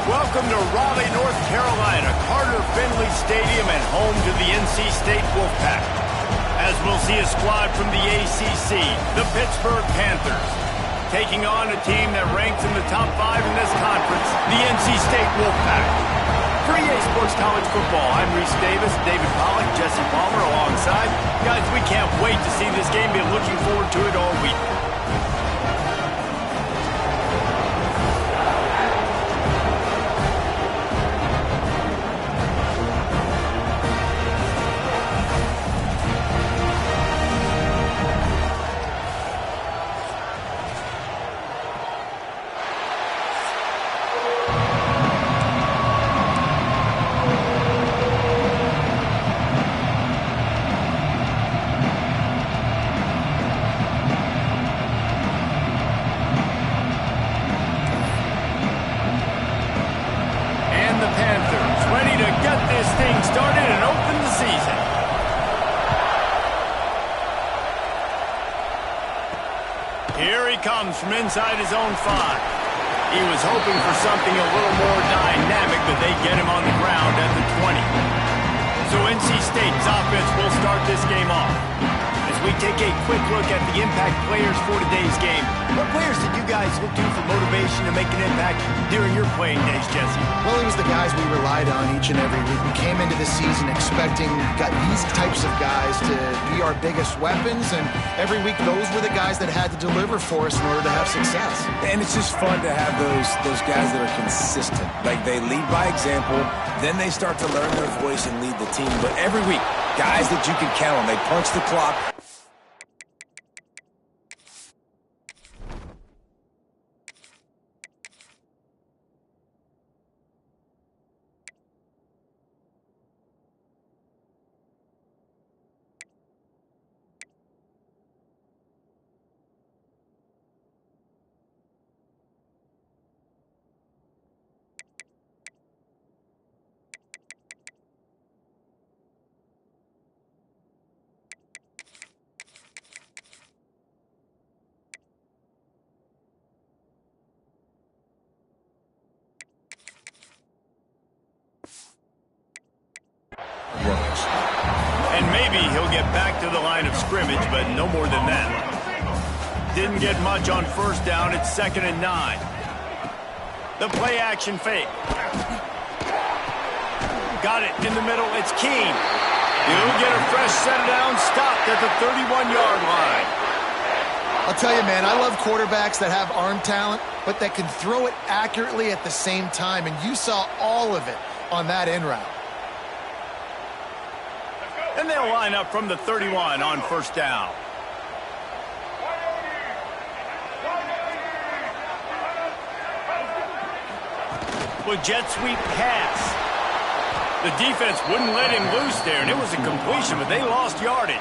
Welcome to Raleigh, North Carolina, Carter Finley Stadium and home to the NC State Wolfpack. As we'll see a squad from the ACC, the Pittsburgh Panthers, taking on a team that ranks in the top 5 in this conference, the NC State Wolfpack. For EA Sports College Football, I'm Reese Davis, David Pollack, Jesse Palmer alongside. Guys, we can't wait to see this game. Been looking forward to it all week. From inside his own 5. He was hoping for something a little more dynamic, but they get him on the ground at the 20. So NC State's offense will start this game off. As we take a quick look at the impact players for today's game, what players did you guys look to for motivation to make an impact during your playing days, Jesse? Well, it was the guys we relied on each and every week. We came into the season expecting these types of guys to be our biggest weapons, and every week those were the guys that had to deliver for us in order to have success. And it's just fun to have those guys that are consistent. Like, they lead by example, then they start to learn their voice and lead the team. But every week, guys that you can count on, they punch the clock. And maybe he'll get back to the line of scrimmage, but no more than that. Didn't get much on first down. It's 2nd and 9. The play action fake. Got it in the middle. It's Keene. He'll get a fresh set down, stopped at the 31-yard line. I'll tell you, man, I love quarterbacks that have arm talent, but that can throw it accurately at the same time, and you saw all of it on that in route. And they'll line up from the 31 on first down. With jet sweep pass. The defense wouldn't let him loose there, and it was a completion, but they lost yardage.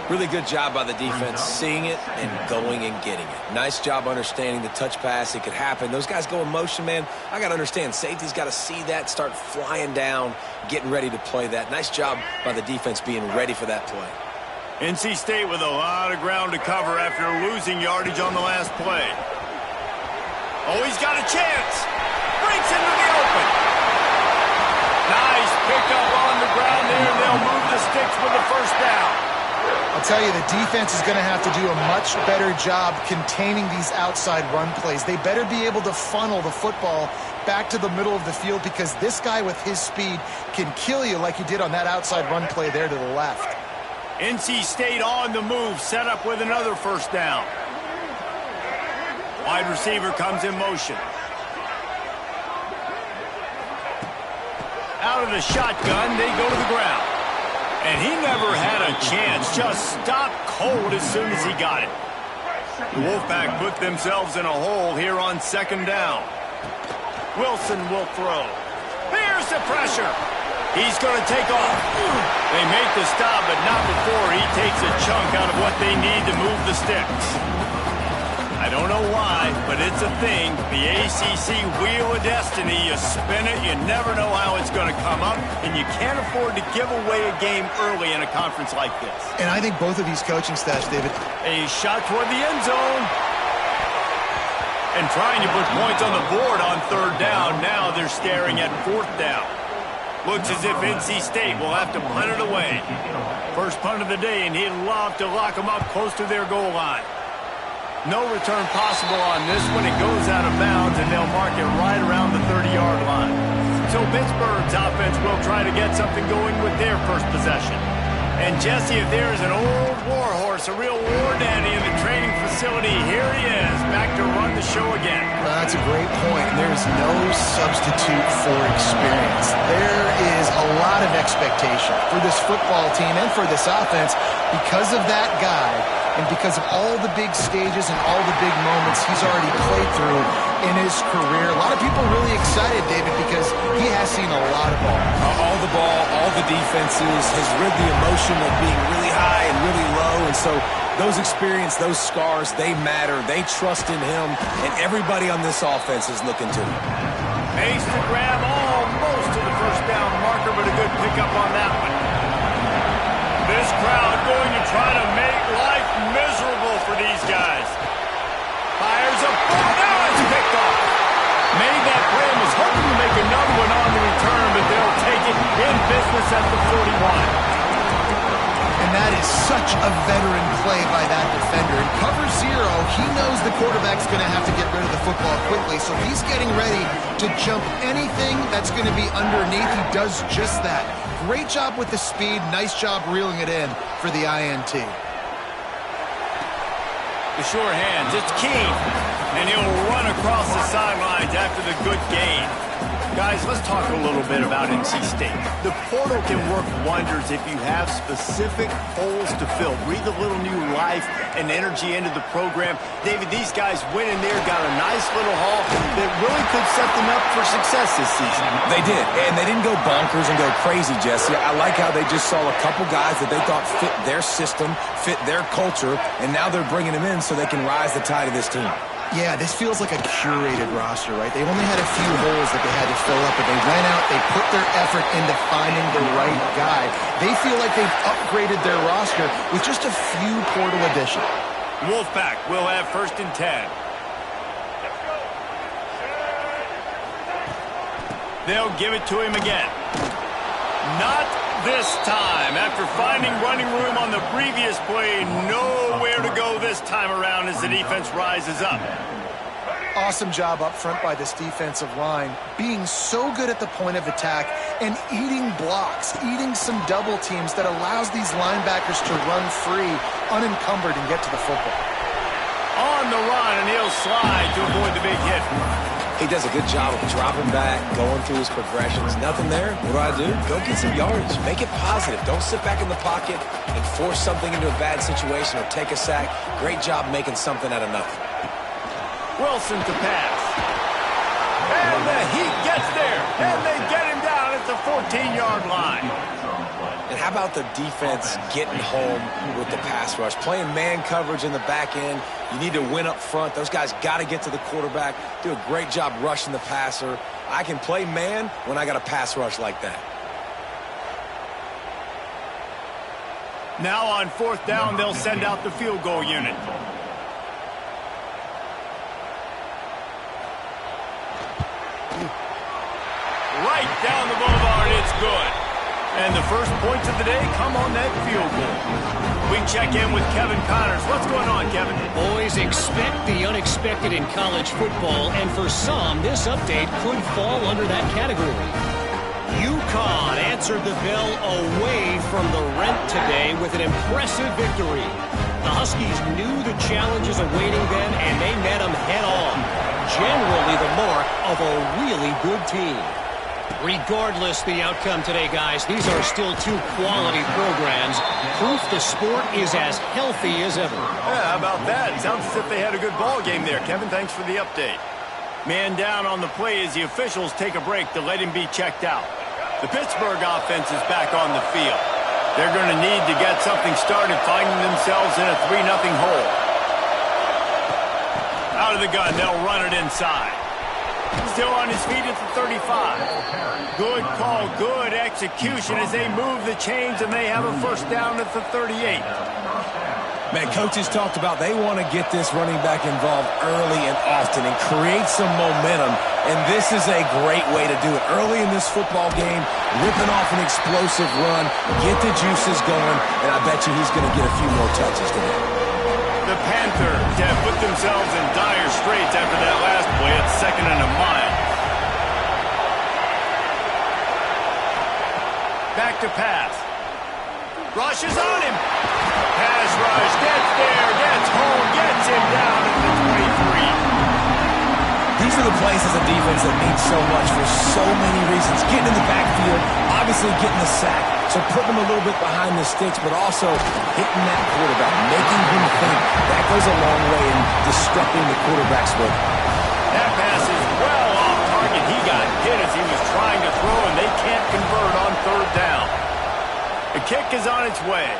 Really good job by the defense, seeing it and going and getting it. Nice job understanding the touch pass. It could happen. Those guys go in motion, man. I got to understand, safety's got to see that, start flying down, getting ready to play that. Nice job by the defense being ready for that play. NC State with a lot of ground to cover after losing yardage on the last play. Oh, he's got a chance. Breaks into the open. Nice pickup on the ground there, and they'll move the sticks with the first down. I'll tell you, the defense is going to have to do a much better job containing these outside run plays. They better be able to funnel the football back to the middle of the field, because this guy with his speed can kill you like he did on that outside run play there to the left. NC State on the move, set up with another first down. Wide receiver comes in motion. Out of the shotgun, they go to the ground. And he never had a chance, just stopped cold as soon as he got it. The Wolfpack put themselves in a hole here on 2nd down. Wilson will throw. Here's the pressure. He's going to take off. They make the stop, but not before he takes a chunk out of what they need to move the sticks. I don't know why, but it's a thing. The ACC Wheel of Destiny, you spin it, you never know how it's going to come up, and you can't afford to give away a game early in a conference like this. And I think both of these coaching staffs, David. A shot toward the end zone. And trying to put points on the board on 3rd down. they're staring at 4th down. Looks as if NC State will have to punt it away. First punt of the day, and he'd love to lock them up close to their goal line. No return possible on this one. It goes out of bounds, and they'll mark it right around the 30-yard line. So Pittsburgh's offense will try to get something going with their first possession. And Jesse, if there is an old war horse, a real war daddy in the training facility, here he is, back to run the show again. Well, that's a great point. There's no substitute for experience. There is a lot of expectation for this football team and for this offense because of that guy and because of all the big stages and all the big moments he's already played through in his career. A lot of people really excited, David, because he has seen a lot of ball. All the ball, all the defenses, has rid the emotion of being really high and really low. And so those experience, those scars, they matter. They trust in him, and everybody on this offense is looking to him. Makes the grab almost to the first down marker, but a good pickup on that one. This crowd going to try to make life miserable for these guys. Fires a ball. Now it's picked off. Made that play and was hoping to make another one on the return, but they'll take it in business at the 41. And that is such a veteran play by that defender. In cover 0, he knows the quarterback's going to have to get rid of the football quickly, so he's getting ready to jump anything that's going to be underneath. He does just that. Great job with the speed. Nice job reeling it in for the INT. The sure hands, it's Keene, and he'll run across the sidelines after the good gain. Guys, let's talk a little bit about NC State. The portal can work wonders if you have specific holes to fill. Breathe a little new life and energy into the program. David, these guys went in there, got a nice little haul that really could set them up for success this season. They did, and they didn't go bonkers and go crazy, Jesse. I like how they just saw a couple guys that they thought fit their system, fit their culture, and now they're bringing them in so they can rise the tide of this team. Yeah, this feels like a curated roster, right? They only had a few holes that they had to fill up, but they went out, they put their effort into finding the right guy. They feel like they've upgraded their roster with just a few portal additions. Wolfpack will have 1st and 10. They'll give it to him again. Not this time. After finding running room on the previous play, nowhere to go this time around as the defense rises up. Awesome job up front by this defensive line, being so good at the point of attack and eating blocks, eating some double teams that allows these linebackers to run free, unencumbered, and get to the football. On the run, and he'll slide to avoid the big hit. He does a good job of dropping back, going through his progressions. Nothing there. What do? Go get some yardage. Make it positive. Don't sit back in the pocket and force something into a bad situation or take a sack. Great job making something out of nothing. Wilson to pass. And the Heat gets there. And they get him down at the 14-yard line. And how about the defense getting home with the pass rush? Playing man coverage in the back end. You need to win up front. Those guys got to get to the quarterback. Do a great job rushing the passer. I can play man when I got a pass rush like that. Now on 4th down, they'll send out the field goal unit. Right down the boulevard, it's good. And the first points of the day come on that field goal. We check in with Kevin Connors. What's going on, Kevin? Boys, expect the unexpected in college football, and for some, this update could fall under that category. UConn answered the bell away from the rent today with an impressive victory. The Huskies knew the challenges awaiting them, and they met them head-on. Generally the mark of a really good team. Regardless the outcome today, guys, these are still 2 quality programs. Proof the sport is as healthy as ever. Yeah, how about that? Sounds as if they had a good ball game there. Kevin, thanks for the update. Man down on the play as the officials take a break to let him be checked out. The Pittsburgh offense is back on the field. They're going to need to get something started, finding themselves in a 3-0 hole. Out of the gun, they'll run it inside. Still on his feet at the 35. Good call, good execution as they move the chains, and they have a 1st down at the 38. Man, coaches talked about they want to get this running back involved early and often and create some momentum, and this is a great way to do it. Early in this football game, ripping off an explosive run, get the juices going, and I bet you he's going to get a few more touches today. The Panthers have put themselves in dire straits after that last play at 2nd and a mile. Back to pass. Rush is on him. Pass rush, gets there, gets home, gets him down at the 23. These are the plays as a defense that mean so much for so many reasons. Getting in the backfield, obviously getting the sack, so putting him a little bit behind the sticks, but also hitting that quarterback, making him think. That goes a long way in disrupting the quarterback's work. That pass is well off target. He got hit as he was trying to throw, and they can't convert on 3rd down. The kick is on its way.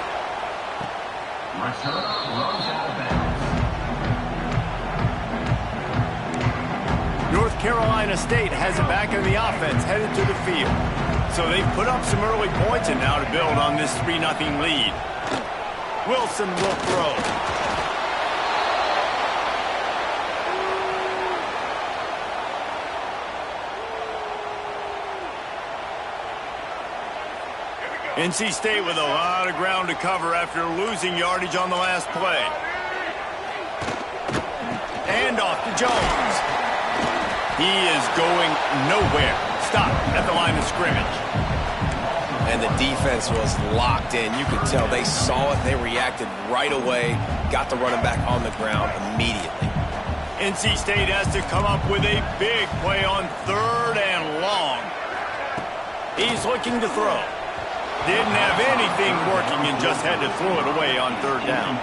North Carolina State has it back in the offense, headed to the field. So they've put up some early points and now to build on this 3-0 lead. Wilson will throw. NC State with a lot of ground to cover after losing yardage on the last play. And off to Jones. He is going nowhere. Stop at the line of scrimmage. And the defense was locked in. You could tell they saw it. They reacted right away. Got the running back on the ground immediately. NC State has to come up with a big play on 3rd and long. He's looking to throw. Didn't have anything working and just had to throw it away on 3rd down.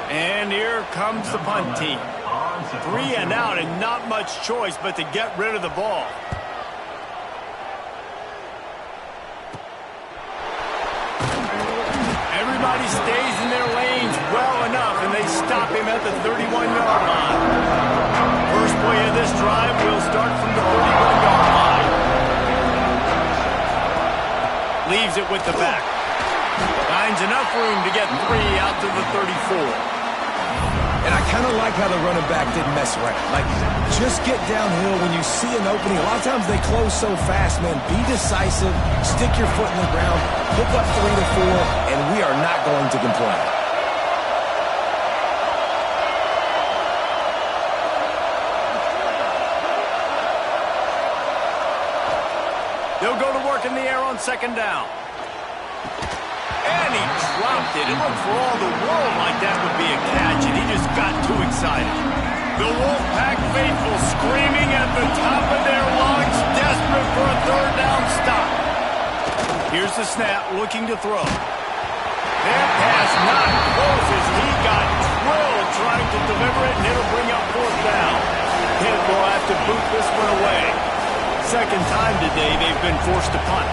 And here comes the punt team. 3 and out and not much choice but to get rid of the ball. Everybody stays in their lanes well enough, and they stop him at the 31-yard line. First play of this drive will start from the 31-yard line. Leaves it with the back. Finds enough room to get 3 out to the 34. And I kind of like how the running back didn't mess around. Like, just get downhill when you see an opening. A lot of times they close so fast, man. Be decisive, stick your foot in the ground, pick up 3 to 4, and we are not going to complain. They'll go to work in the air on 2nd down. And he dropped it. It looked for all the world like that would be a catch, and he just got too excited. The Wolfpack faithful screaming at the top of their lungs, desperate for a 3rd down stop. Here's the snap, looking to throw. Their pass not close as he got drilled trying to deliver it, and it'll bring up 4th down. Pitt will have to boot this one away. 2nd time today they've been forced to punt.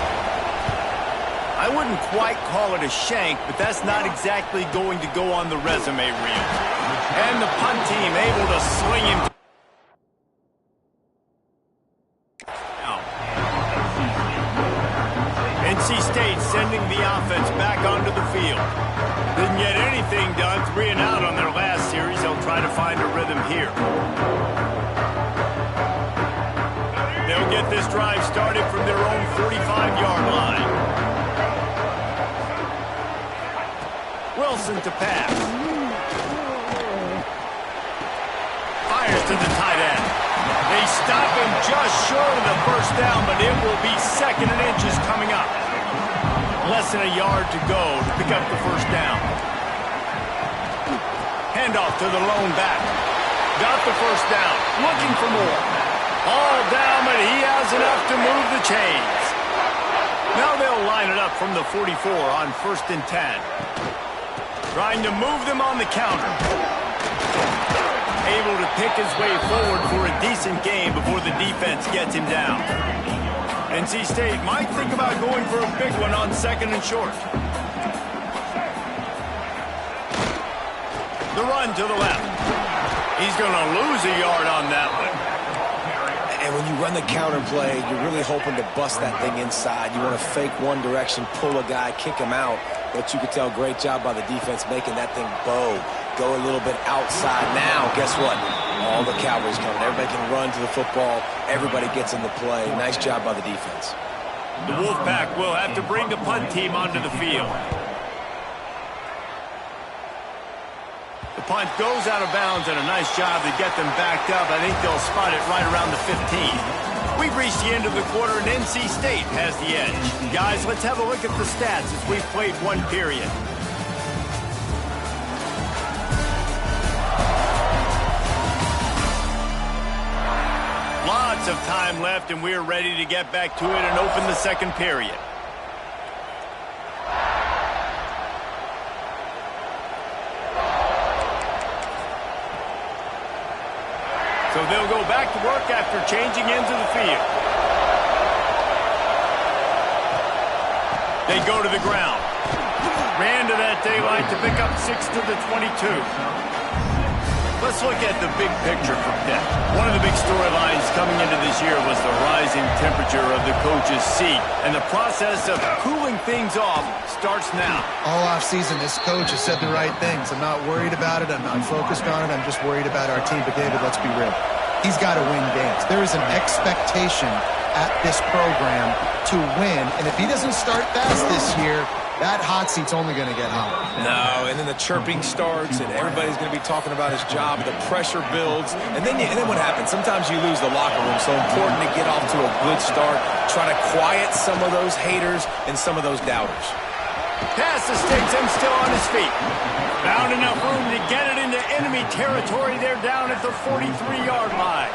I wouldn't quite call it a shank, but that's not exactly going to go on the resume reel. And the punt team able to sling him. NC State sending the offense back onto the field. Didn't get anything done, 3 and out on their last series. They'll try to find a rhythm here. They'll get this drive started from their own 45-yard line. Wilson to pass. Fires to the tight end. They stop him just short of the 1st down, but it will be 2nd and inches coming up. Less than a yard to go to pick up the 1st down. Handoff to the lone back. Got the 1st down. Looking for more. All down, but he has enough to move the chains. Now they'll line it up from the 44 on 1st and 10. Trying to move them on the counter. Able to pick his way forward for a decent game before the defense gets him down. NC State might think about going for a big one on 2nd and short. The run to the left. He's going to lose a yard on that one. And when you run the counter play, you're really hoping to bust that thing inside. You want to fake one direction, pull a guy, kick him out. But you could tell, great job by the defense making that thing bow. Go a little bit outside. Now, guess what? All the Cowboys coming. Everybody can run to the football. Everybody gets in the play. Nice job by the defense. The Wolfpack will have to bring the punt team onto the field. The punt goes out of bounds, and a nice job to get them backed up. I think they'll spot it right around the 15. We've reached the end of the quarter, and NC State has the edge. Guys, let's have a look at the stats as we've played one period. Lots of time left, and we're ready to get back to it and open the second period. So they'll go back to work after changing into the field. They go to the ground. Ran to that daylight to pick up 6 to the 22. Let's look at the big picture for Pitt. One of the big storylines coming into this year was the rising temperature of the coach's seat. And the process of cooling things off starts now. All offseason, this coach has said the right things. I'm not worried about it. I'm not focused on it. I'm just worried about our team. But, David, let's be real. He's got to win games. There is an expectation at this program to win. And if he doesn't start fast this year, that hot seat's only going to get hotter. No, and then the chirping starts, and everybody's going to be talking about his job. The pressure builds, and then what happens? Sometimes you lose the locker room. So important to get off to a good start. Try to quiet some of those haters and some of those doubters. Pass escapes him, still on his feet. Found enough room to get it into enemy territory. They're down at the 43-yard line.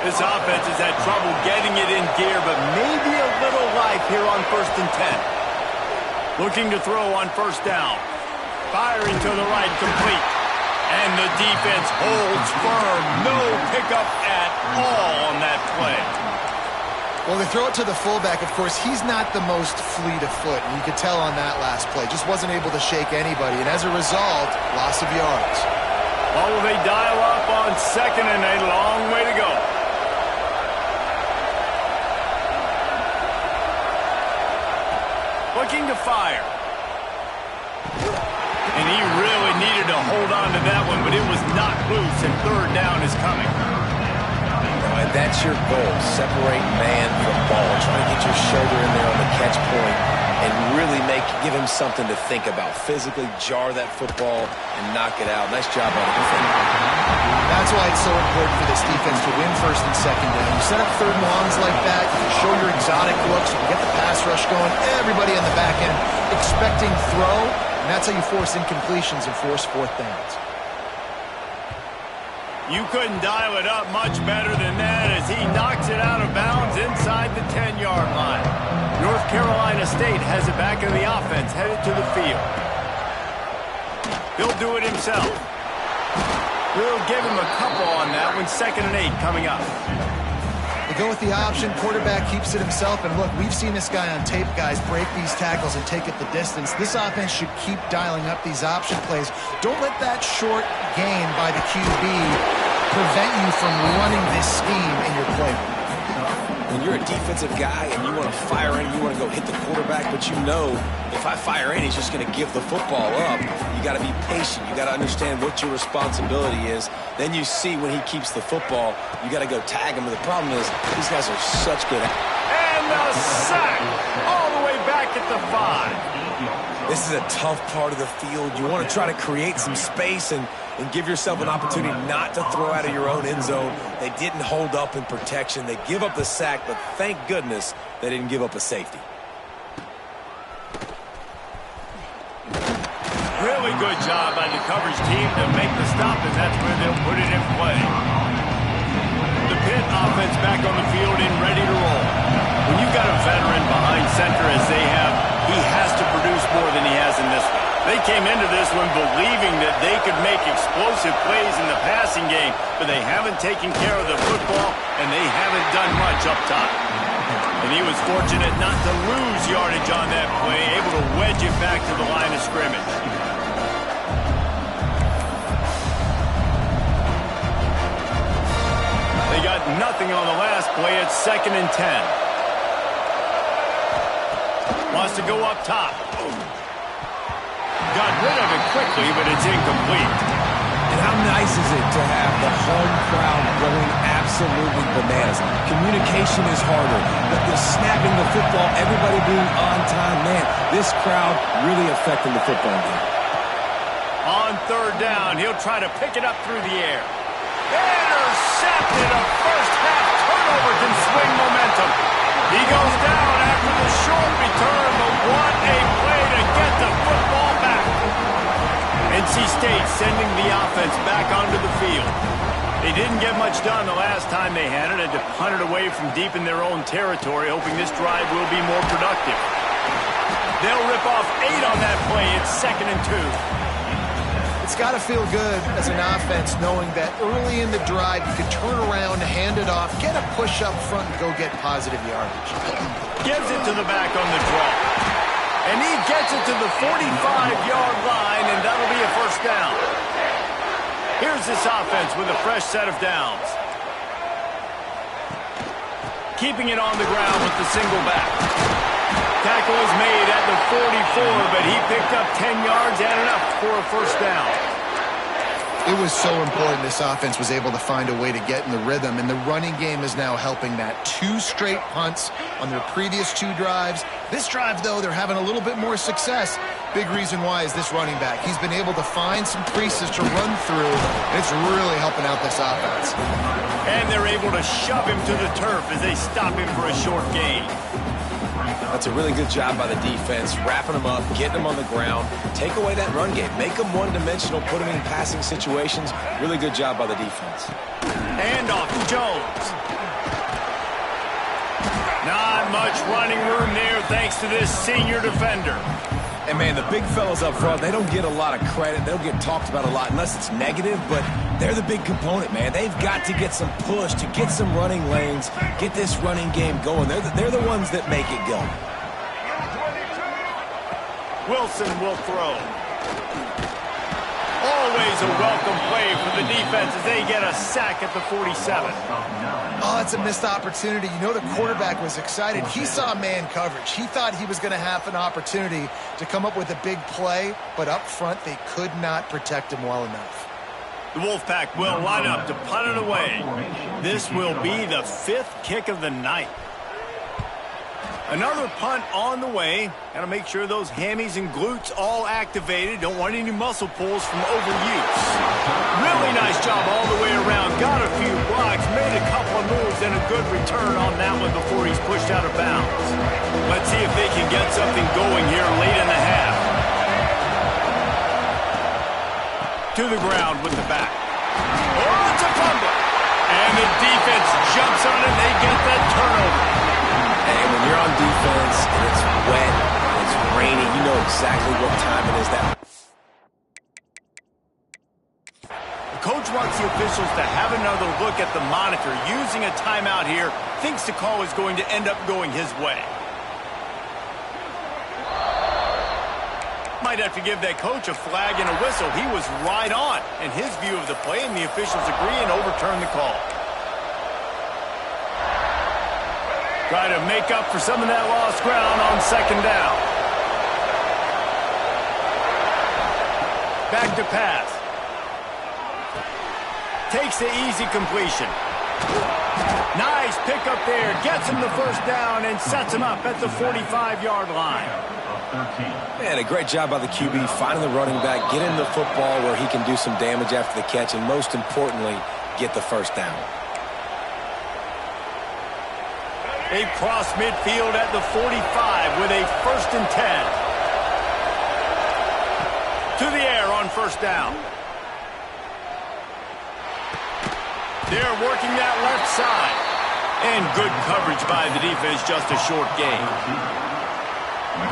This offense has had trouble getting it in gear, but maybe a little life here on 1st and 10. Looking to throw on 1st down. Firing to the right, complete. And the defense holds firm. No pickup at all on that play. Well, they throw it to the fullback. Of course, he's not the most fleet of foot, and you could tell on that last play. Just wasn't able to shake anybody, and as a result, loss of yards. Well, will they dial up on 2nd and a long way to go? Looking to fire. And he really needed to hold on to that one, but it was knocked loose, and 3rd down is coming. And that's your goal. Separate man from ball. Try to get your shoulder in there on the catch point and really give him something to think about. Physically jar that football and knock it out. Nice job on the defender. That's why it's so important for this defense to win 1st and 2nd down. You set up 3rd and longs like that, you can show your exotic looks, you can get the pass rush going, everybody on the back end expecting throw, and that's how you force incompletions and force 4th downs. You couldn't dial it up much better than that as he knocks it out of bounds inside the 10-yard line. North Carolina State has it back in the offense, headed to the field. He'll do it himself. We'll give him a couple on that one. 2nd and 8 coming up. They go with the option. Quarterback keeps it himself. And look, we've seen this guy on tape, guys, break these tackles and take it the distance. This offense should keep dialing up these option plays. Don't let that short gain by the QB prevent you from running this scheme in your playbook. When you're a defensive guy and you want to fire in, you want to go hit the quarterback, but you know if I fire in, he's just going to give the football up. You got to be patient. You got to understand what your responsibility is. Then you see when he keeps the football, you got to go tag him. But the problem is these guys are such good. And the sack all the way back at the 5. This is a tough part of the field. You want to try to create some space and give yourself an opportunity not to throw out of your own end zone. They didn't hold up in protection. They give up the sack, but thank goodness they didn't give up a safety. Really good job by the coverage team to make the stop, and that's where they'll put it in play. The Pitt offense back on the field and ready to roll. When you've got a veteran behind center as they have, he has to produce more than he has in this one. They came into this one believing that they could make explosive plays in the passing game, but they haven't taken care of the football, and they haven't done much up top. And he was fortunate not to lose yardage on that play, able to wedge it back to the line of scrimmage. They got nothing on the last play. It's 2nd and 10. Wants to go up top. Got rid of it quickly, but it's incomplete. And how nice is it to have the home crowd going absolutely bananas? Communication is harder, but the snapping the football, everybody being on time, man, this crowd really affecting the football game. On third down, he'll try to pick it up through the air. Intercepted. A first half turnover can swing momentum. He goes down after the short return, but what a play to get the football back. NC State sending the offense back onto the field. They didn't get much done the last time they had it. Had to punt it away from deep in their own territory, hoping this drive will be more productive. They'll rip off 8 on that play. It's 2nd and 2. It's got to feel good as an offense knowing that early in the drive you can turn around, hand it off, get a push up front, and go get positive yardage. Gives it to the back on the draw. And he gets it to the 45-yard line, and that'll be a first down. Here's this offense with a fresh set of downs. Keeping it on the ground with the single back. Tackle is made at the 44, but he picked up 10 yards and enough for a first down. It was so important this offense was able to find a way to get in the rhythm, and the running game is now helping that. 2 straight punts on their previous 2 drives. This drive, though, they're having a little bit more success. Big reason why is this running back. He's been able to find some creases to run through, and it's really helping out this offense. And they're able to shove him to the turf as they stop him for a short gain. That's a really good job by the defense, wrapping them up, getting them on the ground. Take away that run game. Make them one-dimensional, put them in passing situations. Really good job by the defense. And off to Jones. Not much running room there thanks to this senior defender. And, man, the big fellas up front, they don't get a lot of credit. They don't get talked about a lot unless it's negative, but they're the big component, man. They've got to get some push, to get some running lanes, get this running game going. They're the ones that make it go. Wilson will throw. Always a welcome play for the defense as they get a sack at the 47. Oh, that's a missed opportunity. You know the quarterback was excited. He saw man coverage. He thought he was going to have an opportunity to come up with a big play, but up front they could not protect him well enough. The Wolfpack will line up to punt it away. This will be the 5th kick of the night. Another punt on the way. Got to make sure those hammies and glutes all activated. Don't want any muscle pulls from overuse. Really nice job all the way around. Got a few blocks, made a couple of moves, and a good return on that one before he's pushed out of bounds. Let's see if they can get something going here late in the half. To the ground with the back. Oh, it's a fumble. And the defense jumps on it. They get that turnover. Hey, when you're on defense and it's wet and it's rainy, you know exactly what time it is. The coach wants the officials to have another look at the monitor. Using a timeout here, thinks the call is going to end up going his way. Might have to give that coach a flag and a whistle. He was right on in his view of the play, and the officials agree and overturn the call. Try to make up for some of that lost ground on 2nd down. Back to pass. Takes the easy completion. Nice pickup there. Gets him the first down and sets him up at the 45-yard line. Man, a great job by the QB finding the running back, getting the football where he can do some damage after the catch, and most importantly, get the first down. They cross midfield at the 45 with a 1st and 10. To the air on 1st down. They're working that left side. And good coverage by the defense, just a short gain.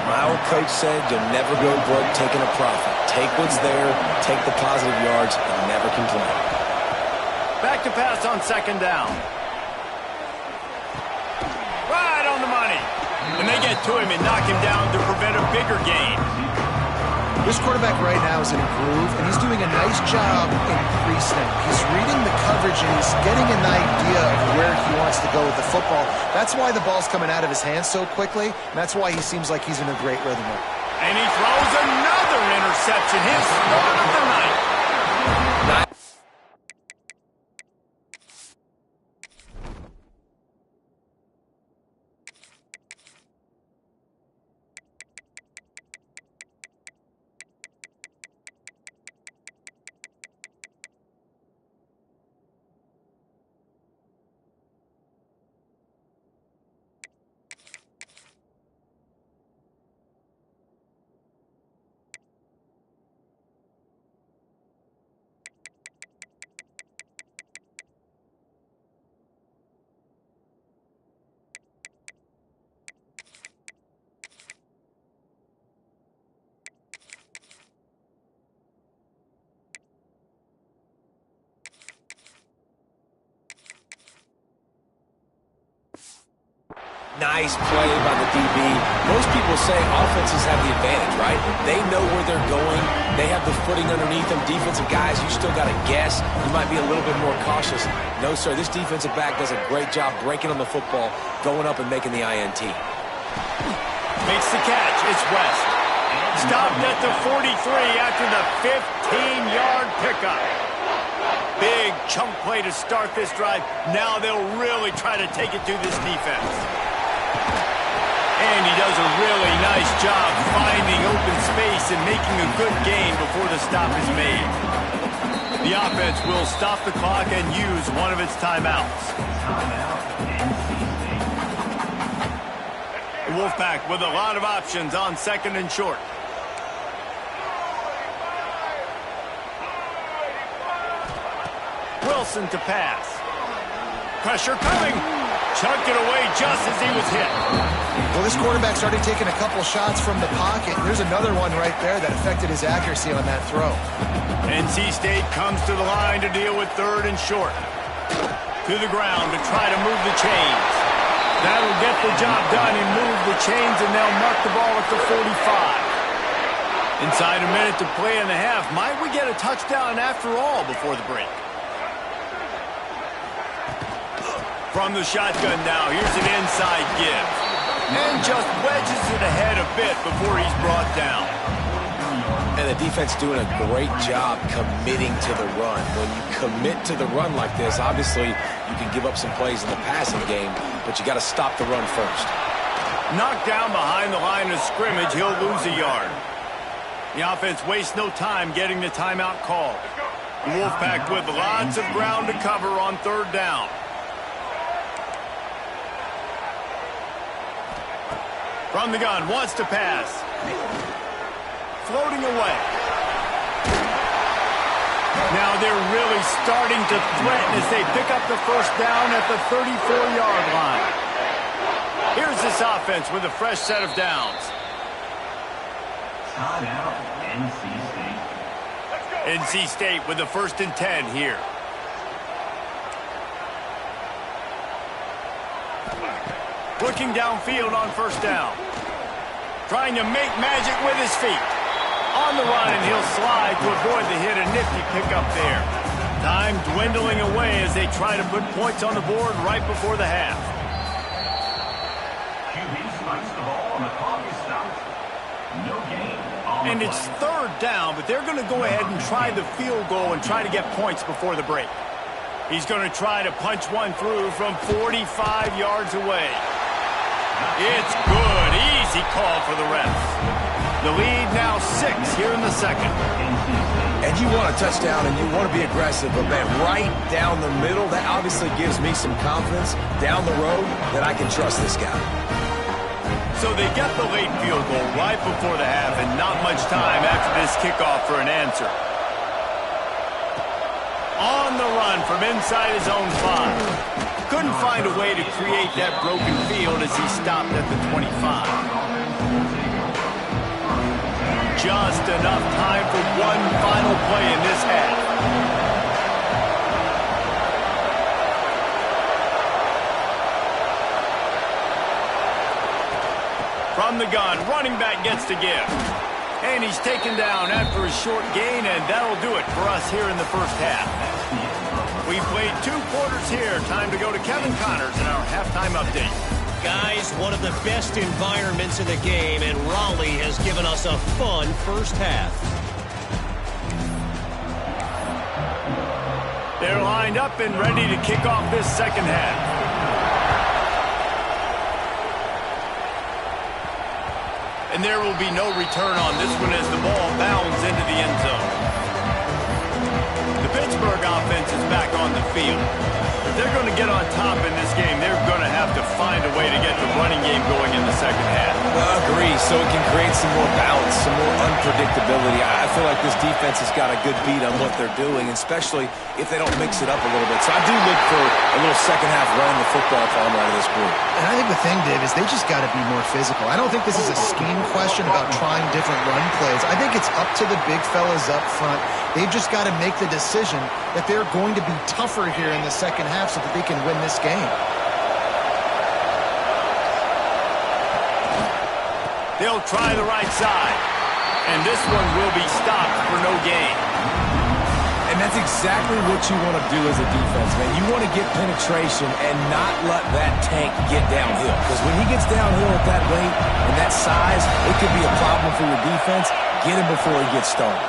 My old coach said you'll never go broke taking a profit. Take what's there, take the positive yards, and never complain. Back to pass on 2nd down. Right on the money. And they get to him and knock him down to prevent a bigger gain. This quarterback right now is in a groove, and he's doing a nice job in pre-snap. He's reading the coverage, and he's getting an idea of where he wants to go with the football. That's why the ball's coming out of his hands so quickly, and that's why he seems like he's in a great rhythm. And he throws another interception. His start of the night. Nice play by the DB. Most people say offenses have the advantage, right? They know where they're going. They have the footing underneath them. Defensive guys, you still got to guess. You might be a little bit more cautious. No, sir, this defensive back does a great job breaking on the football, going up and making the INT. Makes the catch. It's West. Stopped at the 43 after the 15-yard pickup. Big chunk play to start this drive. Now they'll really try to take it to this defense. And he does a really nice job finding open space and making a good gain before the stop is made. The offense will stop the clock and use one of its timeouts. The Wolfpack with a lot of options on second and short. Wilson to pass. Pressure coming. Chucked it away just as he was hit. Well, this quarterback started taking a couple shots from the pocket. There's another one right there that affected his accuracy on that throw. NC State comes to the line to deal with third and short. To the ground to try to move the chains. That'll get the job done and move the chains, and they'll mark the ball at the 45. Inside a minute to play in the half. Might we get a touchdown after all before the break? From the shotgun now, here's an inside give. And just wedges it ahead a bit before he's brought down. And the defense doing a great job committing to the run. When you commit to the run like this, obviously you can give up some plays in the passing game, but you got to stop the run first. Knocked down behind the line of scrimmage, he'll lose a yard. The offense wastes no time getting the timeout called. The Wolfpack with lots of ground to cover on third down. From the gun, wants to pass. Floating away. Now they're really starting to threaten as they pick up the first down at the 34-yard line. Here's this offense with a fresh set of downs. Timeout, NC State. NC State with the 1st and 10 here. Looking downfield on first down. Trying to make magic with his feet. On the run, and he'll slide to avoid the hit. A nifty pickup there. Time dwindling away as they try to put points on the board right before the half. QB spikes the ball on the clock is stopped. No gain on the And it's play. third down, but they're going to go ahead and try the field goal and try to get points before the break. He's going to try to punch one through from 45 yards away. It's good. Easy call for the refs. The lead now 6 here in the second. And you want a touchdown and you want to be aggressive, but man, right down the middle, that obviously gives me some confidence down the road that I can trust this guy. So they get the late field goal right before the half and not much time after this kickoff for an answer. On the run from inside his own 5. Couldn't find a way to create that broken field as he stopped at the 25. Just enough time for one final play in this half. From the gun, running back gets to give. And he's taken down after a short gain, and that'll do it for us here in the first half. We played 2 quarters here. Time to go to Kevin Connors in our halftime update. Guys, one of the best environments in the game, and Raleigh has given us a fun first half. They're lined up and ready to kick off this second half. And there will be no return on this one as the ball bounds into the end zone. The Pittsburgh offense is back on the field. If they're going to get on top in this game, they're going to have to find a way to get the running game going in the second half. I agree, so it can create some more balance, some more unpredictability. I feel like this defense has got a good beat on what they're doing, especially if they don't mix it up a little bit. So I do look for a little second half running the football if I'm out of this group. And I think the thing, Dave, is they just got to be more physical. I don't think this is a scheme question about trying different run plays. I think it's up to the big fellas up front. They've just got to make the decision that they're going to be tougher here in the second half so that they can win this game. They'll try the right side, and this one will be stopped for no gain. And that's exactly what you want to do as a defense, man. You want to get penetration and not let that tank get downhill. Because when he gets downhill at that weight and that size, it could be a problem for your defense. Get him before he gets started.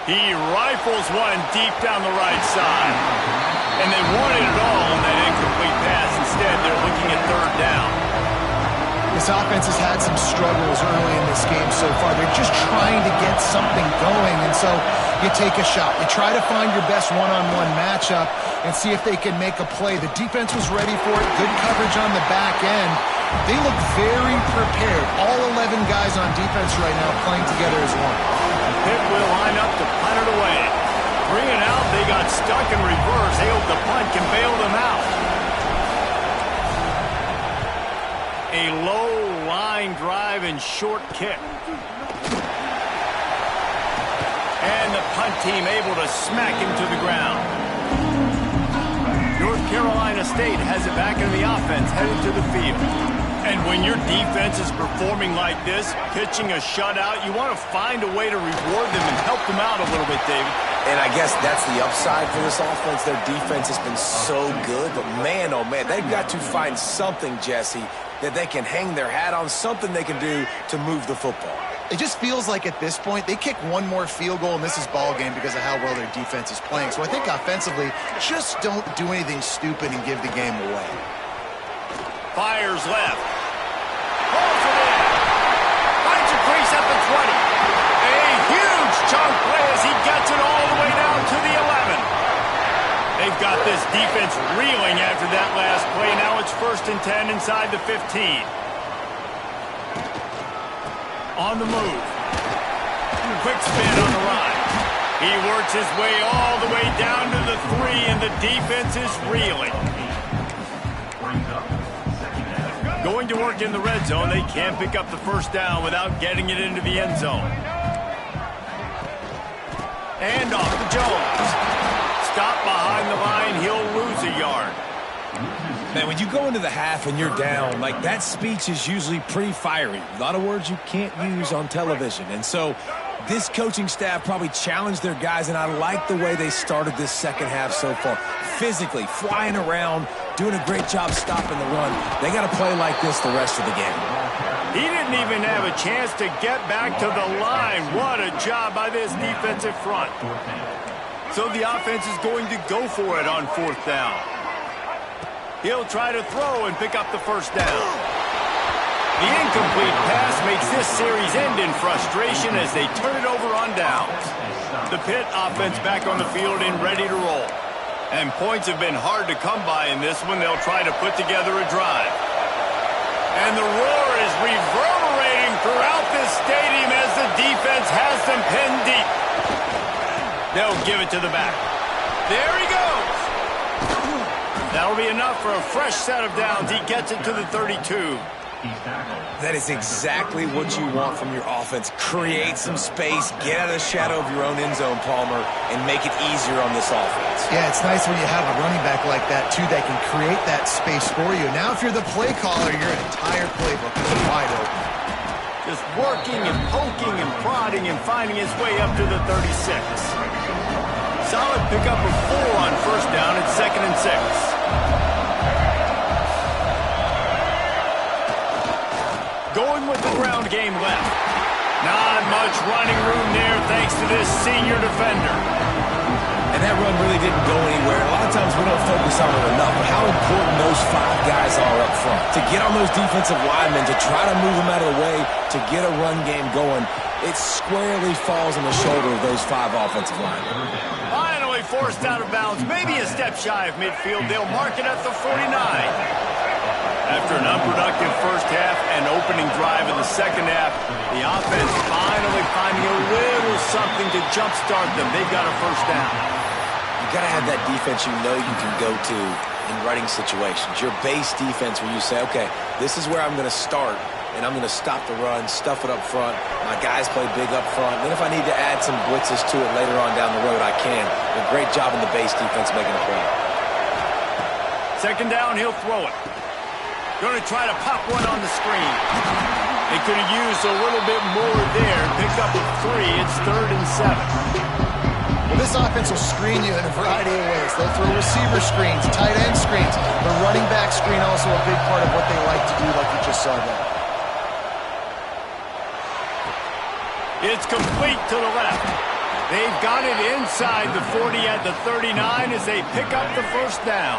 He rifles one deep down the right side. And they wanted it all on that incomplete pass. Instead, they're looking at third down. This offense has had some struggles early in this game so far. They're just trying to get something going, and so you take a shot. You try to find your best one-on-one matchup and see if they can make a play. The defense was ready for it. Good coverage on the back end. They look very prepared. All 11 guys on defense right now playing together as one. Pitt will line up to punt it away. Bring it out. They got stuck in reverse. They hope the punt can bail them out. A low line drive and short kick. And the punt team able to smack him to the ground. North Carolina State has it back in the offense, headed to the field. And when your defense is performing like this, pitching a shutout, you want to find a way to reward them and help them out a little bit, David. And I guess that's the upside for this offense. Their defense has been so good, but man, oh man, they've got to find something, Jesse, that they can hang their hat on, something they can do to move the football. It just feels like at this point, they kick one more field goal, and this is ball game because of how well their defense is playing. So I think offensively, just don't do anything stupid and give the game away. Fires left. Pulls it in. Finds a crease at the 20. A huge chunk play as he gets it all the way down to the 11. They've got this defense reeling after that last play. Now it's 1st and 10 inside the 15. On the move. Quick spin on the run. He works his way all the way down to the 3, and the defense is reeling. Going to work in the red zone. They can't pick up the first down without getting it into the end zone. And off to Jones. Stop behind the line. He'll lose a yard. Man, when you go into the half and you're down, like that speech is usually pretty fiery. A lot of words you can't use on television. And so this coaching staff probably challenged their guys, and I like the way they started this second half so far. Physically, flying around, doing a great job stopping the run. They got to play like this the rest of the game. He didn't even have a chance to get back to the line. What a job by this defensive front. So the offense is going to go for it on 4th down. He'll try to throw and pick up the first down. The incomplete pass makes this series end in frustration as they turn it over on downs. The Pitt offense back on the field and ready to roll. And points have been hard to come by in this one. They'll try to put together a drive. And the roar is reverberating throughout this stadium as the defense has them pinned deep. They'll give it to the back. There he goes. That'll be enough for a fresh set of downs. He gets it to the 32. That is exactly what you want from your offense. Create some space, get out of the shadow of your own end zone, Palmer, and make it easier on this offense. Yeah, it's nice when you have a running back like that, too, that can create that space for you. Now, if you're the play caller, your entire playbook is wide open. Just working and poking and prodding and finding his way up to the 36. Solid pickup of 4 on first down at 2nd and 6. with the ground game left. Not much running room there thanks to this senior defender. And that run really didn't go anywhere. A lot of times we don't focus on it enough, but how important those 5 guys are up front. To get on those defensive linemen, to try to move them out of the way, to get a run game going, it squarely falls on the shoulder of those 5 offensive linemen. Finally forced out of bounds, maybe a step shy of midfield. They'll mark it at the 49. After an unproductive first half and opening drive in the second half, the offense finally finding a little something to jumpstart them. They've got a first down. You got to have that defense you know you can go to in running situations. Your base defense where you say, okay, this is where I'm going to start, and I'm going to stop the run, stuff it up front. My guys play big up front. Then if I need to add some blitzes to it later on down the road, I can. A great job in the base defense making a play. Second down, he'll throw it. Going to try to pop one on the screen. They could have used a little bit more there. Pick up a 3. It's 3rd and 7. Well, this offense will screen you in a variety of ways. They'll throw receiver screens, tight end screens. The running back screen also a big part of what they like to do, like you just saw there. It's complete to the left. They've got it inside the 40 at the 39 as they pick up the first down.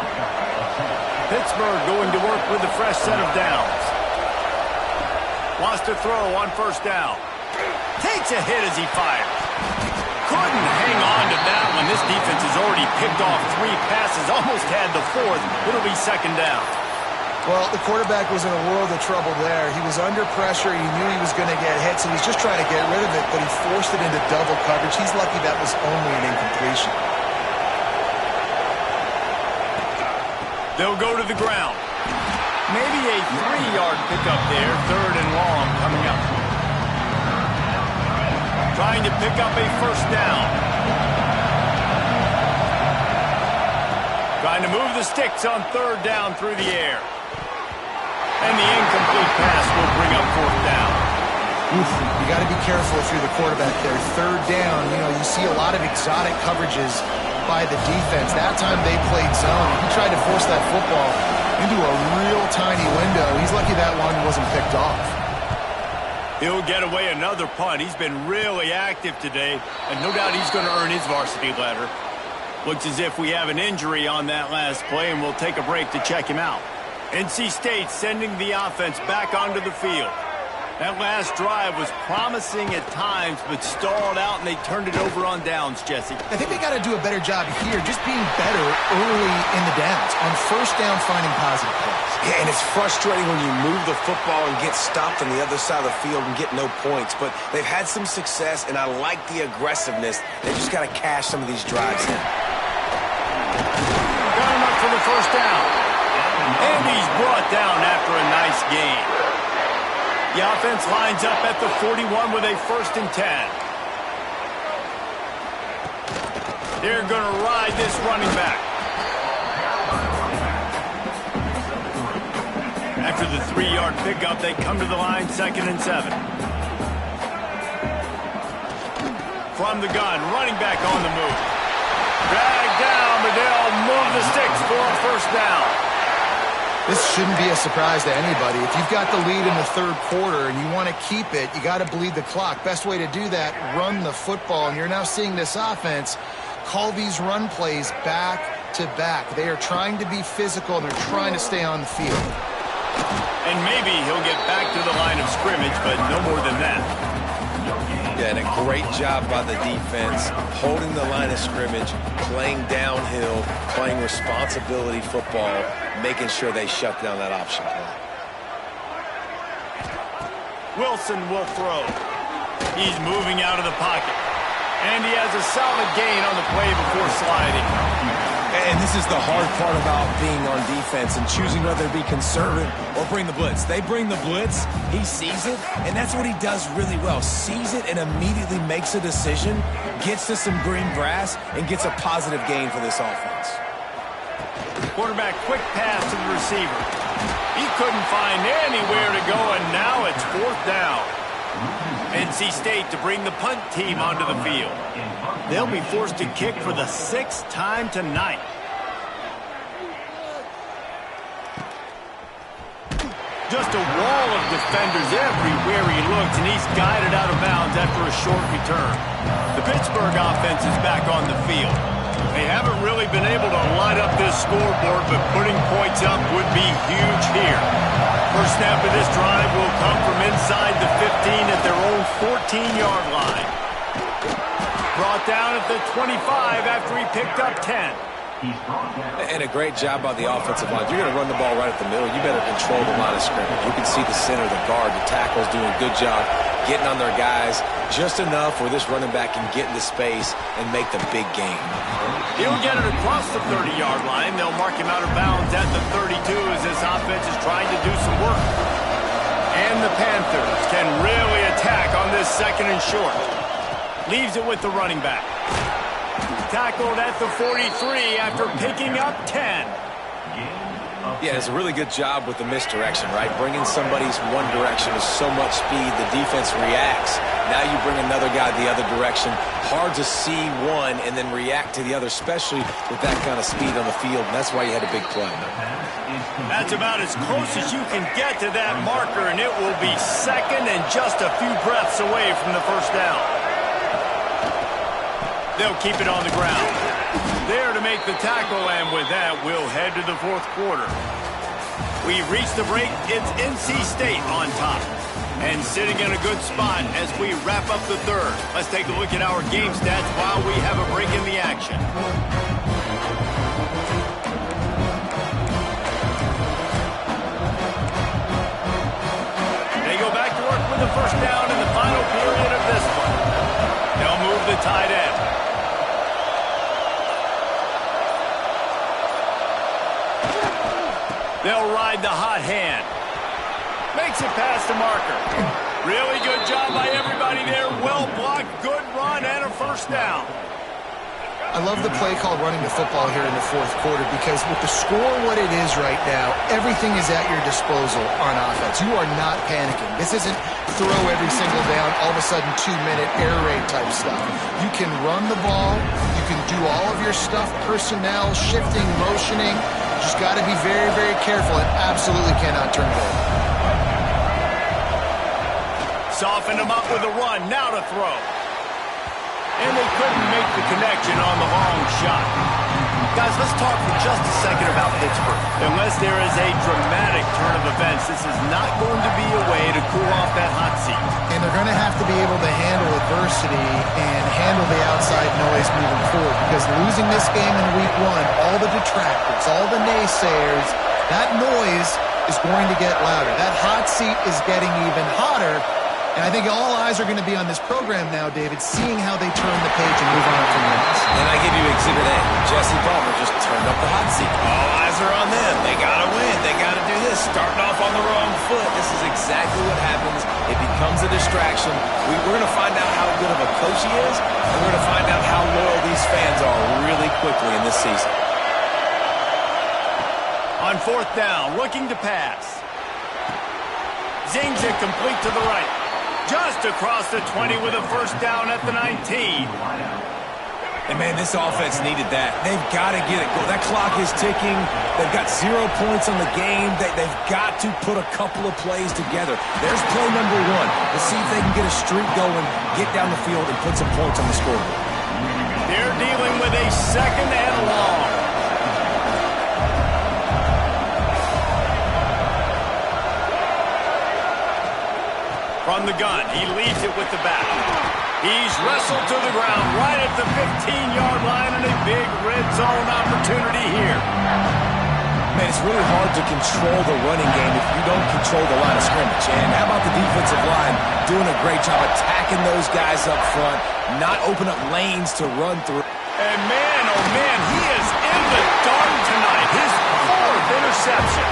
Pittsburgh going to work with a fresh set of downs. Wants to throw on first down. Takes a hit as he fires. Couldn't hang on to that one. This defense has already picked off 3 passes, almost had the 4th. It'll be second down. Well, the quarterback was in a world of trouble there. He was under pressure. He knew he was going to get hit, so he was just trying to get rid of it, but he forced it into double coverage. He's lucky that was only an incompletion. They'll go to the ground. Maybe a 3-yard pickup there. 3rd and long coming up. Trying to pick up a first down. Trying to move the sticks on 3rd down through the air. And the incomplete pass will bring up 4th down. Oof, you got to be careful if you're the quarterback there. 3rd down, you see a lot of exotic coverages by the defense. That time they played zone. He tried to force that football into a real tiny window. He's lucky that one wasn't picked off. He'll get away another punt. He's been really active today, and no doubt he's going to earn his varsity letter. Looks as if we have an injury on that last play, and we'll take a break to check him out. NC State sending the offense back onto the field. That last drive was promising at times, but stalled out, and they turned it over on downs, Jesse. I think they got to do a better job here, just being better early in the downs. On first down, finding positive plays. Yeah, and it's frustrating when you move the football and get stopped on the other side of the field and get no points. But they've had some success, and I like the aggressiveness. They just got to cash some of these drives in. Got him up for the first down. And he's brought down after a nice gain. The offense lines up at the 41 with a 1st and 10. They're going to ride this running back. After the 3-yard pickup, they come to the line, 2nd and 7. From the gun, running back on the move. Dragged down, but they'll move the sticks for a first down. This shouldn't be a surprise to anybody. If you've got the lead in the 3rd quarter and you want to keep it, you got to bleed the clock. Best way to do that, run the football. And you're now seeing this offense call these run plays back to back. They are trying to be physical, and they're trying to stay on the field. And maybe he'll get back to the line of scrimmage, but no more than that. Yeah, and a great job by the defense, holding the line of scrimmage, playing downhill, playing responsibility football, making sure they shut down that option play. Wilson will throw. He's moving out of the pocket. And he has a solid gain on the play before sliding. And this is the hard part about being on defense and choosing whether to be conservative or bring the blitz. They bring the blitz, he sees it, and that's what he does really well. Sees it and immediately makes a decision, gets to some green grass, and gets a positive gain for this offense. Quarterback quick pass to the receiver. He couldn't find anywhere to go, and now it's 4th down. NC State to bring the punt team onto the field. They'll be forced to kick for the 6th time tonight. Just a wall of defenders everywhere he looks, and he's guided out of bounds after a short return. The Pittsburgh offense is back on the field. They haven't really been able to light up this scoreboard, but putting points up would be huge here. First snap of this drive will come from inside the 15 at their own 14-yard line. Brought down at the 25 after he picked up 10. And a great job by the offensive line. You're going to run the ball right at the middle. You better control the line of scrimmage. You can see the center, the guard, the tackles doing a good job getting on their guys just enough where this running back can get into space and make the big game. He'll get it across the 30-yard line. They'll mark him out of bounds at the 32 as this offense is trying to do some work. And the Panthers can really attack on this second and short. Leaves it with the running back. Tackled at the 43 after picking up 10. Yeah, it's a really good job with the misdirection, right? Bringing somebody's one direction is so much speed, the defense reacts. Now you bring another guy the other direction. Hard to see one and then react to the other, especially with that kind of speed on the field, and that's why you had a big play. That's about as close as you can get to that marker, and it will be second and just a few breaths away from the first down. They'll keep it on the ground. There to make the tackle, and with that, we'll head to the fourth quarter. We've reached the break. It's NC State on top. And sitting in a good spot as we wrap up the third. Let's take a look at our game stats while we have a break in the action. They go back to work with the first down in the final period of this one. They'll move the tight end. They'll ride the hot hand. Makes it past the marker. Really good job by everybody there. Well blocked, good run, and a first down. I love the play call running the football here in the fourth quarter because with the score what it is right now, everything is at your disposal on offense. You are not panicking. This isn't throw every single down, all of a sudden 2-minute air raid type stuff. You can run the ball. You can do all of your stuff, personnel, shifting, motioning. Just got to be very, very careful and absolutely cannot turn it over. Softened him up with a run. Now to throw. And they couldn't make the connection on the long shot. Guys, let's talk for just a second about Pittsburgh. Unless there is a dramatic turn of events, this is not going to be a way to cool off that hot seat. And they're going to have to be able to handle adversity and handle the outside noise moving forward because losing this game in week one, all the detractors, all the naysayers, that noise is going to get louder. That hot seat is getting even hotter. And I think all eyes are going to be on this program now, David, seeing how they turn the page and move on from this. And I give you Exhibit A. Jesse Palmer just turned up the hot seat. All eyes are on them. They got to win. They got to do this. Starting off on the wrong foot. This is exactly what happens. It becomes a distraction. We're going to find out how good of a coach he is, and we're going to find out how loyal these fans are really quickly in this season. On fourth down, looking to pass. Zings it complete to the right. Just across the 20 with a first down at the 19. And, man, this offense needed that. They've got to get it. That clock is ticking. They've got 0 points on the game. They've got to put a couple of plays together. There's play number 1. Let's see if they can get a streak going, get down the field, and put some points on the scoreboard. They're dealing with a second and long. From the gun, he leads it with the back. He's wrestled to the ground right at the 15-yard line and a big red zone opportunity here. Man, it's really hard to control the running game if you don't control the line of scrimmage. And how about the defensive line doing a great job attacking those guys up front, not open up lanes to run through. And man, oh man, he is in the dark tonight. His 4th interception.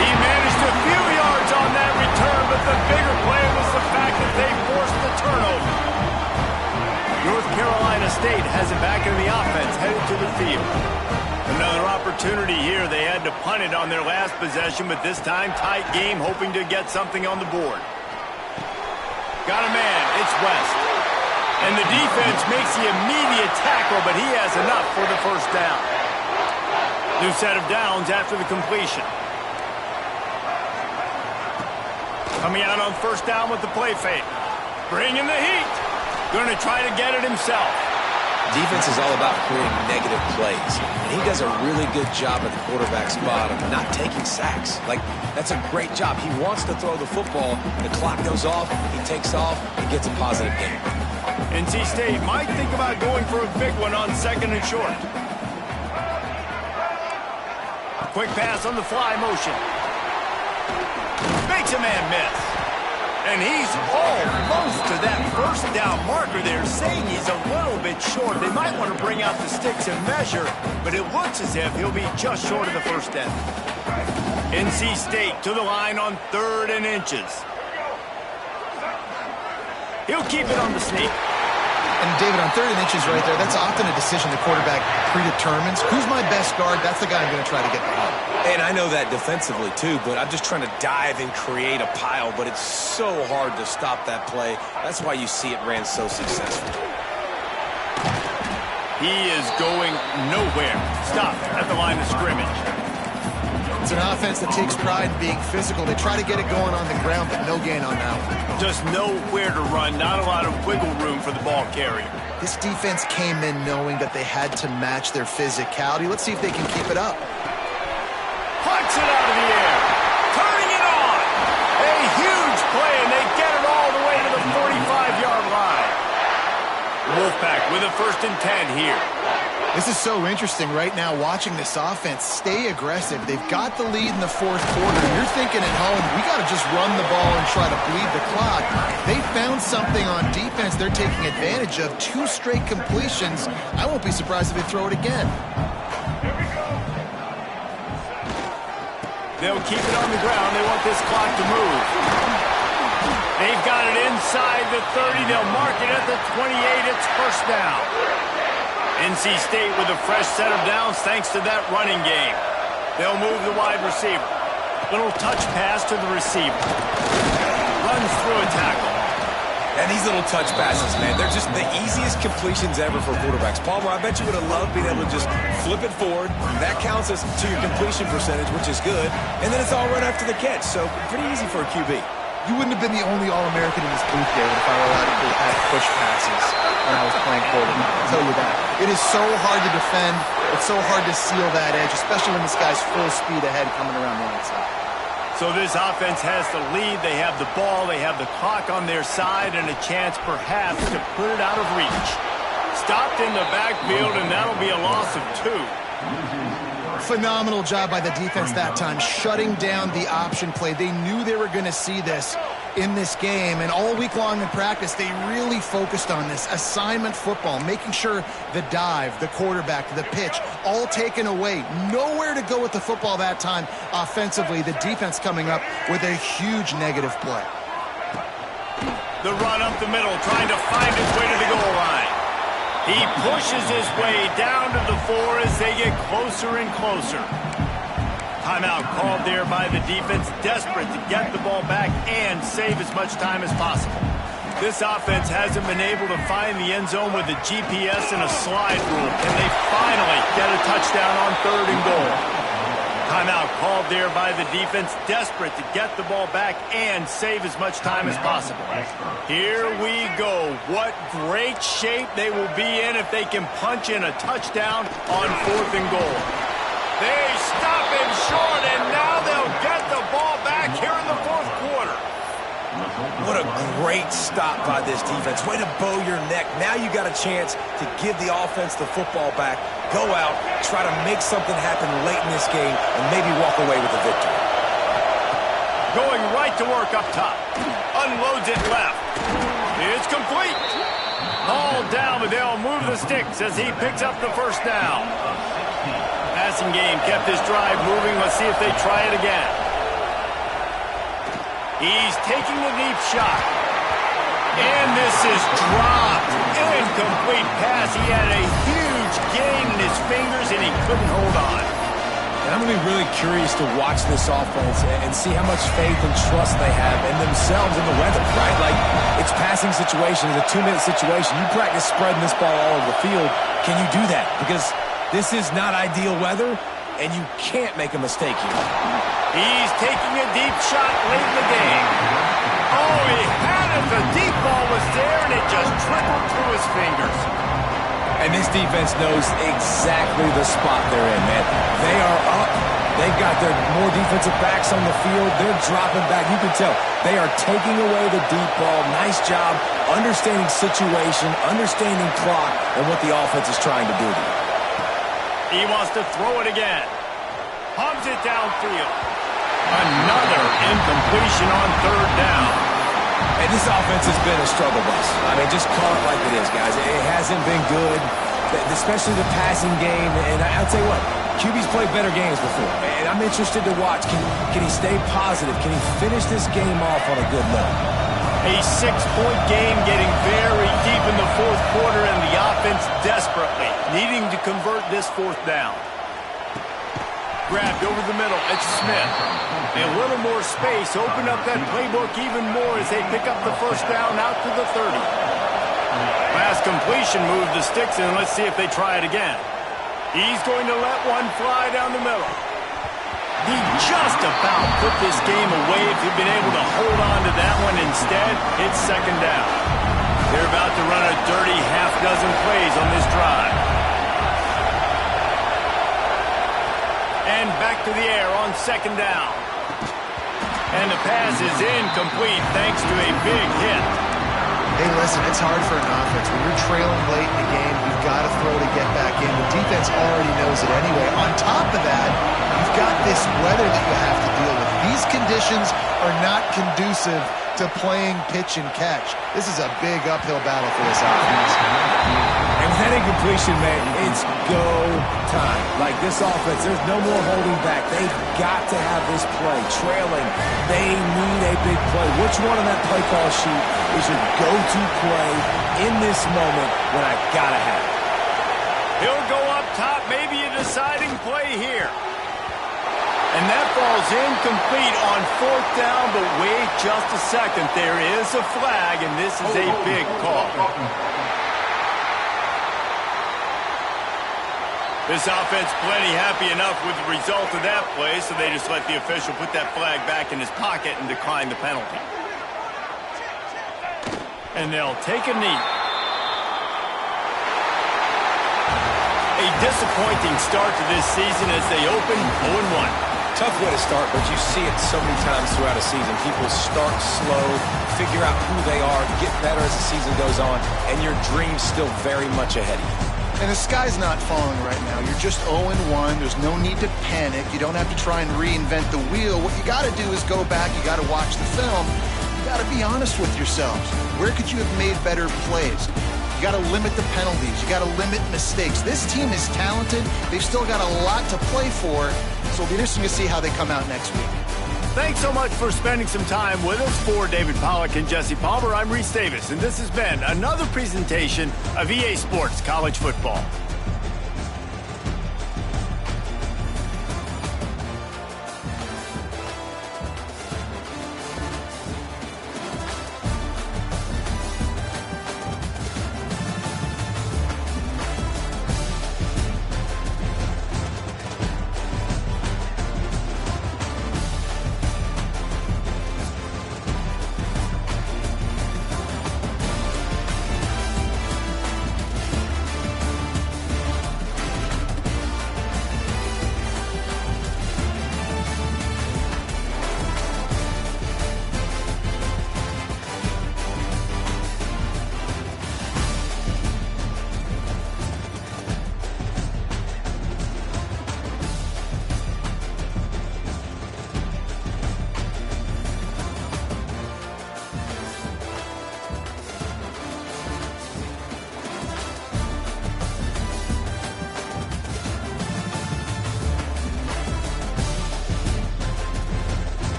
He managed a few yards on that return, but the bigger play was the fact that they forced the turnover. North Carolina State has it back in the offense, headed to the field. Another opportunity here. They had to punt it on their last possession, but this time tight game, hoping to get something on the board. Got a man. It's West. And the defense makes the immediate tackle, but he has enough for the first down. New set of downs after the completion. Coming out on first down with the play fake. Bringing the heat. Going to try to get it himself. Defense is all about creating negative plays, and he does a really good job at the quarterback spot of not taking sacks. Like, that's a great job. He wants to throw the football. The clock goes off. He takes off. He gets a positive gain. NC State might think about going for a big one on second and short. Quick pass on the fly motion. Makes a man miss. And he's almost to that first down marker there, saying he's a little bit short. They might want to bring out the sticks and measure, but it looks as if he'll be just short of the first down. NC State to the line on 3rd and inches. He'll keep it on the sneak. And David, on 3rd and inches right there, that's often a decision the quarterback predetermines. Who's my best guard? That's the guy I'm going to try to get behind. And I know that defensively, too, but I'm just trying to dive and create a pile, but it's so hard to stop that play. That's why you see it ran so successful. He is going nowhere. Stop at the line of scrimmage. It's an offense that takes pride in being physical. They try to get it going on the ground, but no gain on that one. Just nowhere to run. Not a lot of wiggle room for the ball carrier. This defense came in knowing that they had to match their physicality. Let's see if they can keep it up. Punts it out of the air. Turning it on. A huge play, and they get it all the way to the 45-yard line. Wolfpack with a 1st and 10 here. This is so interesting right now watching this offense stay aggressive. They've got the lead in the 4th quarter. You're thinking at home, we got to just run the ball and try to bleed the clock. They found something on defense they're taking advantage of. 2 straight completions. I won't be surprised if they throw it again. They'll keep it on the ground. They want this clock to move. They've got it inside the 30. They'll mark it at the 28. It's first down. NC State with a fresh set of downs thanks to that running game. They'll move the wide receiver. Little touch pass to the receiver. Runs through a tackle. And these little touch passes, man, they're just the easiest completions ever for quarterbacks. Palmer, I bet you would have loved being able to just flip it forward. That counts as to your completion percentage, which is good. And then it's all right after the catch, so pretty easy for a QB. You wouldn't have been the only All-American in this booth, David, if I were allowed to have push passes when I was playing quarterback. I'll tell you that. It is so hard to defend. It's so hard to seal that edge, especially when this guy's full speed ahead coming around the outside. So this offense has the lead. They have the ball. They have the clock on their side and a chance perhaps to put it out of reach. Stopped in the backfield, and that'll be a loss of 2. Phenomenal job by the defense that time, shutting down the option play. They knew they were going to see this in this game, and all week long in practice, they really focused on this assignment football, making sure the dive, the quarterback, the pitch, all taken away. Nowhere to go with the football that time offensively. The defense coming up with a huge negative play. The run up the middle, trying to find his way to the goal line. He pushes his way down to the 4 as they get closer and closer. Timeout called there by the defense, desperate to get the ball back and save as much time as possible. This offense hasn't been able to find the end zone with a GPS and a slide rule. Can they finally get a touchdown on 3rd and goal? Timeout called there by the defense, desperate to get the ball back and save as much time as possible. Here we go. What great shape they will be in if they can punch in a touchdown on 4th and goal. They stop him short, and now they'll get the ball back here in the 4th quarter. What a great stop by this defense. Way to bow your neck. Now you got a chance to give the offense the football back, go out, try to make something happen late in this game, and maybe walk away with a victory. Going right to work up top. Unloads it left. It's complete. All down, but they'll move the sticks as he picks up the first down. Passing game kept this drive moving. Let's see if they try it again. He's taking the deep shot. And this is dropped. Incomplete pass. He had a huge gain in his fingers, and he couldn't hold on. And I'm going to be really curious to watch this offense and see how much faith and trust they have in themselves and the weather, right? Like, it's passing situation, it's a 2-minute situation. You practice spreading this ball all over the field. Can you do that? Because this is not ideal weather, and you can't make a mistake here. He's taking a deep shot late in the game. Oh, he had it. The deep ball was there, and it just trickled through his fingers. And this defense knows exactly the spot they're in, man. They are up. They've got their more defensive backs on the field. They're dropping back. You can tell they are taking away the deep ball. Nice job understanding situation, understanding clock, and what the offense is trying to do. He wants to throw it again. Hums it downfield. Another incompletion on third down. And this offense has been a struggle bus. I mean, just call it like it is, guys. It hasn't been good, especially the passing game. And I'll tell you what, QB's played better games before. And I'm interested to watch. Can he stay positive? Can he finish this game off on a good note? A 6-point game getting very deep in the fourth quarter, and the offense desperately needing to convert this fourth down. Grabbed over the middle. It's Smith. A little more space. Open up that playbook even more as they pick up the first down out to the 30. Pass completion moved the sticks in. Let's see if they try it again. He's going to let one fly down the middle. He just about put this game away if he'd been able to hold on to that one. Instead, it's second down. They're about to run a dirty half-dozen plays on this drive. And back to the air on second down. And the pass is incomplete thanks to a big hit. Hey, listen, it's hard for an offense. When you're trailing late in the game, you've got to throw to get back in. The defense already knows it anyway. On top of that, you've got this weather that you have to deal with. These conditions are not conducive to playing pitch and catch. This is a big uphill battle for this offense. And with that incompletion, man, it's go time. Like this offense, there's no more holding back. They've got to have this play. Trailing, they need a big play. Which one on that play call sheet is your go-to play in this moment when I gotta have it? He'll go up top, maybe a deciding play here. And that ball's incomplete on fourth down, but wait just a second. There is a flag, and this is a big call. This offense plenty happy enough with the result of that play, so they just let the official put that flag back in his pocket and decline the penalty. And they'll take a knee. A disappointing start to this season as they open 0-1. Tough way to start, but you see it so many times throughout a season. People start slow, figure out who they are, get better as the season goes on, and your dream's still very much ahead of you. And the sky's not falling right now. You're just 0-1. There's no need to panic. You don't have to try and reinvent the wheel. What you got to do is go back. You got to watch the film. You got to be honest with yourselves. Where could you have made better plays? You got to limit the penalties. You got to limit mistakes. This team is talented. They've still got a lot to play for. So it'll be interesting to see how they come out next week. Thanks so much for spending some time with us. For David Pollack and Jesse Palmer, I'm Reese Davis, and this has been another presentation of EA Sports College Football.